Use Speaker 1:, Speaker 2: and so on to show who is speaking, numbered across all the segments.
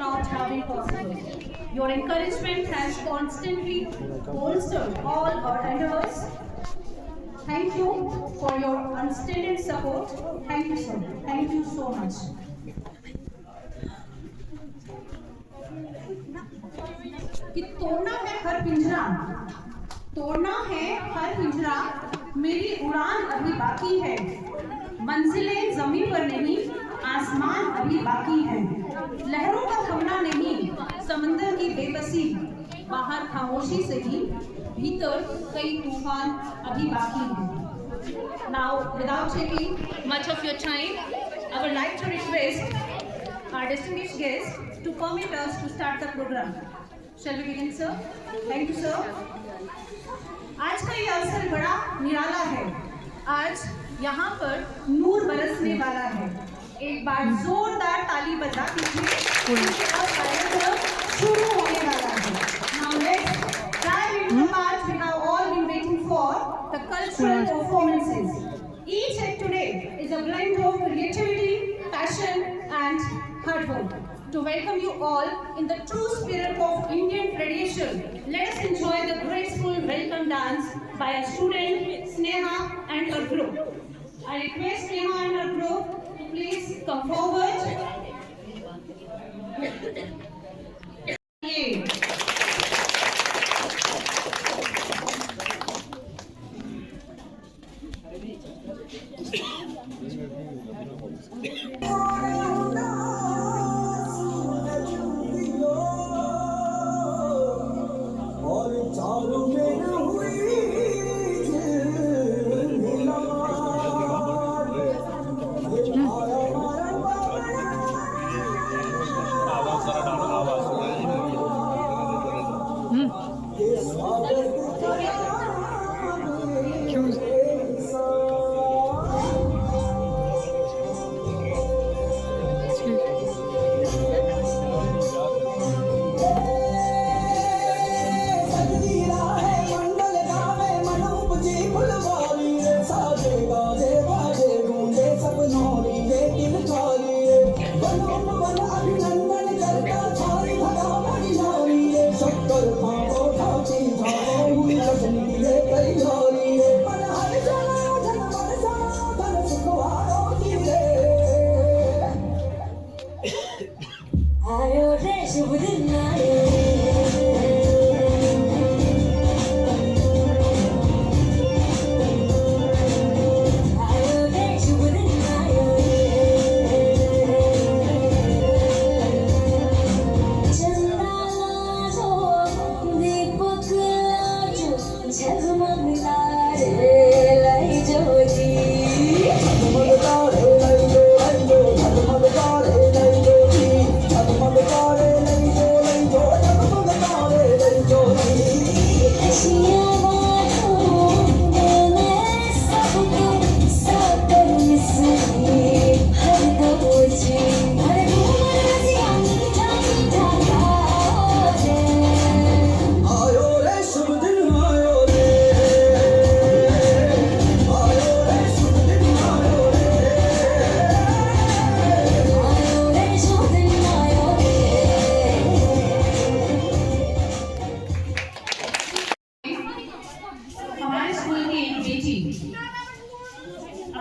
Speaker 1: not have been possible. Your encouragement has constantly bolstered all our endeavors. Thank you for your unstinted support. Thank you, sir. Thank you so much. कि तोड़ना है हर पिंजरा, तोड़ना है हर पिंजरा, मेरी उड़ान अभी बाकी है, मंजिलें जमीन पर नहीं, आसमान अभी बाकी है, लहरों का थमना नहीं, समंदर की बेबसी, बाहर खामोशी से ही, भीतर कई तूफान अभी बाकी है. Now, without taking much of your time, I would like to request our distinguished guests to permit us to start the program. Shall we begin, sir? Thank you, sir. आज का ये अवसर बड़ा निराला है. आज यहाँ पर नूर बरसने वाला है. एक बार जोरदार ताली बजा दीजिए. कार्यक्रम शुरू होने वाला है. Now let's dive into the part we have all been waiting for, the cultural performances. Each act today is a blend of creativity, passion, and hard work. To welcome you all in the true spirit of Indian tradition, let us enjoy the graceful welcome dance by a student, Sneha and her group. I request Sneha and her group to please come forward.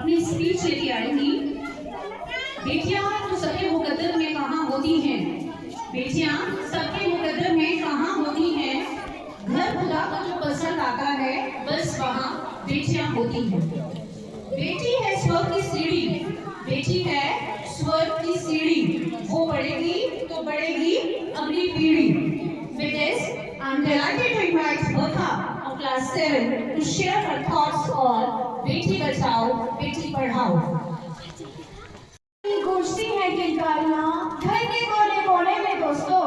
Speaker 1: अपनी speech लेके आएंगी. बेटियां तो सबके मुकद्दर में कहाँ होती हैं, बेटियां सबके मुकद्दर में कहाँ होती हैं, घर खुदा को जो पसंद आता है बस वहाँ बेटियां होती हैं. बेटी है स्वर्ग की सीढ़ी, बेटी है स्वर्ग की सीढ़ी, वो बढ़ेगी तो बढ़ेगी अगली पीढ़ी. With this, I'm delighted to invite Bertha of class 7 to share her thoughts on Beti Bachao Beti Padhao.
Speaker 2: गूंजती है किलकारियां घर के कोने कोने में दोस्तों,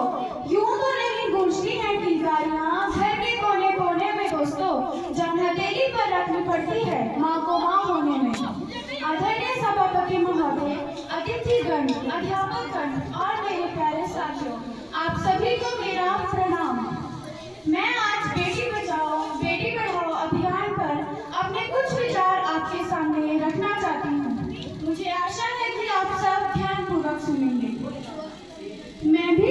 Speaker 2: यूं तो नहीं गूंजती है किलकारियां घर के कोने कोने में दोस्तों, जब हथेली पर रखनी पड़ती है माँ को माँ होने में. आदरणीय सभापति महोदय, अतिथिगण, अध्यापकगण और मेरे प्यारे साथियों, आप सभी को मेरा प्रणाम. मैं आज बेटी बचाओ बेटी पढ़ाओ अभियान पर अपने कुछ विचार आपके सामने रखना चाहती हूँ. मुझे आशा है कि आप सब ध्यानपूर्वक सुनेंगे. मैं भी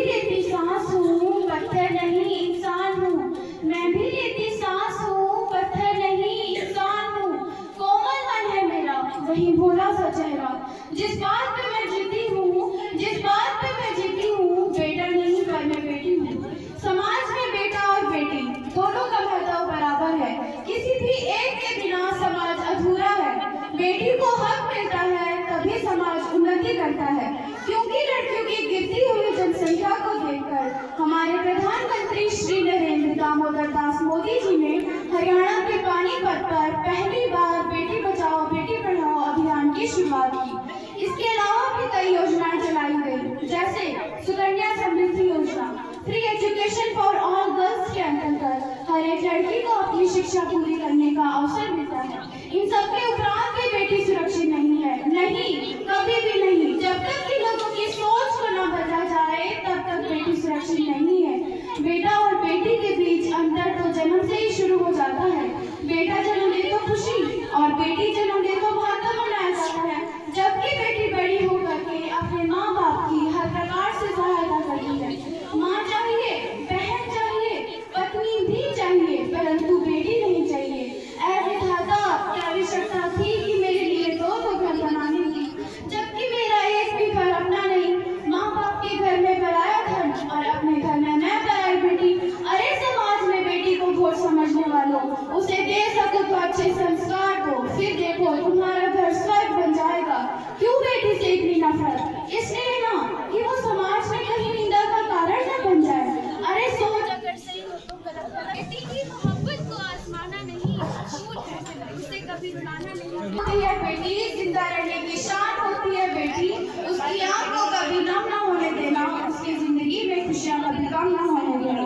Speaker 2: पत्थर नहीं इंसान हूँ, मैं भी लेती सांस हूँ, पत्थर नहीं इंसान हूँ। कोमल मन है मेरा, वही भोला सा चेहरा, जिस बात पे मैं जीती हूँ, जिस बात पे मैं जीती हूँ, बेटा नहीं पर मैं बेटी हूँ। समाज में बेटा और बेटी दोनों का महत्व बराबर है, किसी भी एक के बिना समाज अधूरा है। बेटी को हक मिलता है तभी समाज उन्नति करता है, क्योंकि लड़कियों की गिरती हुई जनसंख्या को देखकर हमारे प्रधानमंत्री श्री नरेंद्र दामोदर दास मोदी जी ने हरियाणा के पानीपत पर पहली बार बेटी बचाओ बेटी पढ़ाओ अभियान की शुरुआत की। इसके अलावा भी कई योजनाएं चलाई गई, जैसे सुकन्या समृद्धि योजना, free education for all girls के अंतर्गत हर एक लड़की को अपनी शिक्षा पूरी करने का अवसर मिलता है। इन सबके उपरांत भी बेटी सुरक्षित नहीं है, नहीं, कभी भी नहीं। जब तक कि लोगों की सोच को न बदला जाए तब तक बेटी सुरक्षित नहीं है। बेटा और बेटी के बीच अंतर तो जन्म से ही शुरू हो जाता है। बेटा जन्म दे तो खुशी और बेटी जन्म दे तो महत्व मनाया जाता है, जबकि बेटी बड़ी होकर के अपने माँ बाप की हर प्रकार से सहायता करती है। माँ चाहिए, बहन चाहिए, पत्नी भी चाहिए, परंतु बेटी नहीं चाहिए। ऐ विधाता, क्या आवश्यकता थी कि मेरे लिए दो घर बनाने की, जबकि मेरा एक भी घर अपना नहीं। माँ बाप के घर में पराया धन और अपने घर में मैं पराई बेटी। अरे समाज में बेटी को भोज समझने वालों, उसे दे सको तो अच्छे संस्कार दो, फिर देखो तुम्हारा घर स्वर्ग बन जाएगा। क्यों बेटी से इतनी नफरत? इसलिए ना कि वो समाज में कहीं निंदा का कारण न बन जाए। अरे सोच अगर सही हो तो गलत गलत।
Speaker 3: बेटी की मोहब्बत को आजमाना नहीं, झूठ है, उसे कभी रुलाना नहीं।
Speaker 2: होती है बेटी, जिंदा रहने की शान होती है बेटी, उसकी आँख को कभी नम न होने देना, उसकी जिंदगी में खुशियाँ कभी कम न होने देना।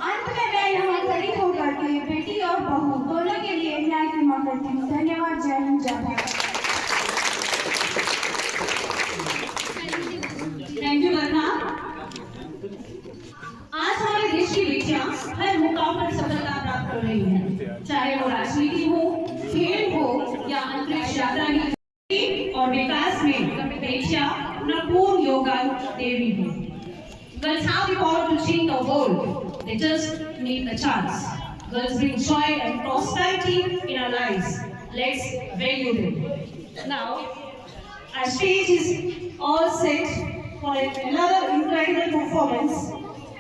Speaker 2: अंत में मैं यहाँ खड़ी होकर के बेटी और बहू दोनों के लिए न्याय की मांग करती हूँ। धन्यवाद। जय हिंद, जय भारत।
Speaker 1: थैंक यू वर्णा। आज हमारे देश की बेटियां हर मुकाम पर सफलता प्राप्त कर रही हैं, चाहे वो राजनीति हो, खेल हो या अंतरिक्ष यात्रा की, और विकास में बेटियां अपना पूर्ण योगदान दे रही हैं। Girls have the power to change the world. They just need a chance. Girls bring joy and prosperity in our lives. Let's value them. Now, our stage is all set for another incredible performance.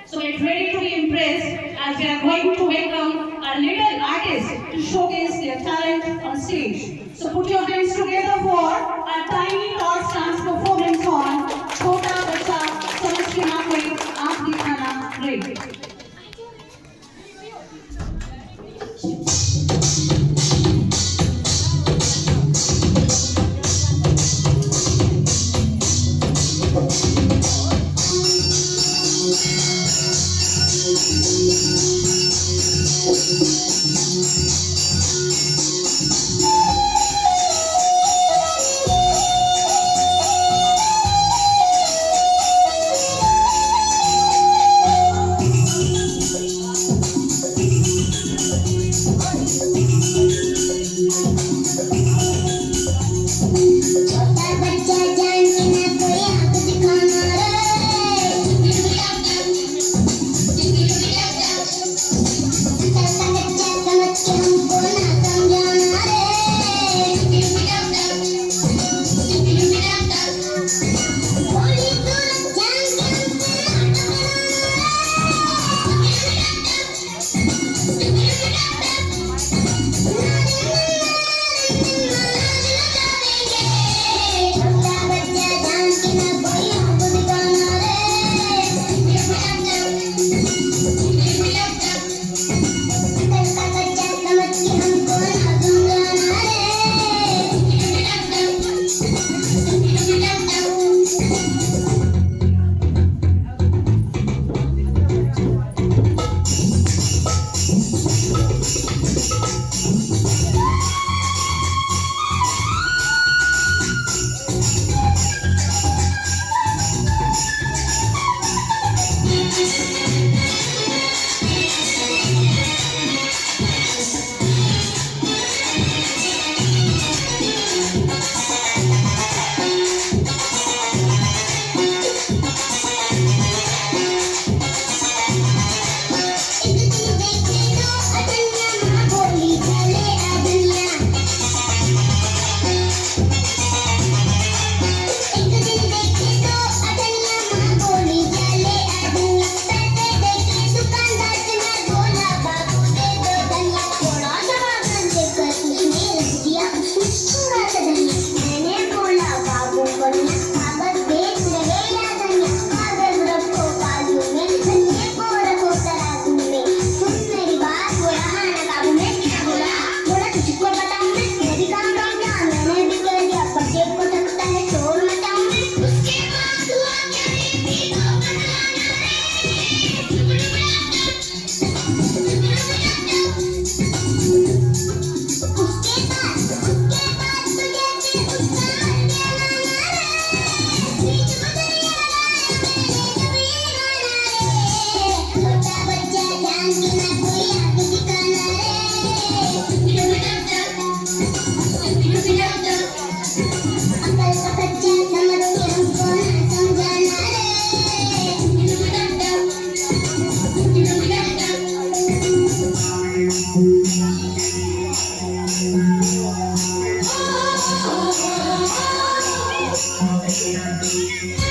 Speaker 1: So get ready to be impressed as we are going to welcome our little artists to showcase their talent on stage. So put your hands together for our tiny tots dance performance on Chota Bacha Samajh ke na koi aankh dikhana रे।
Speaker 2: Oh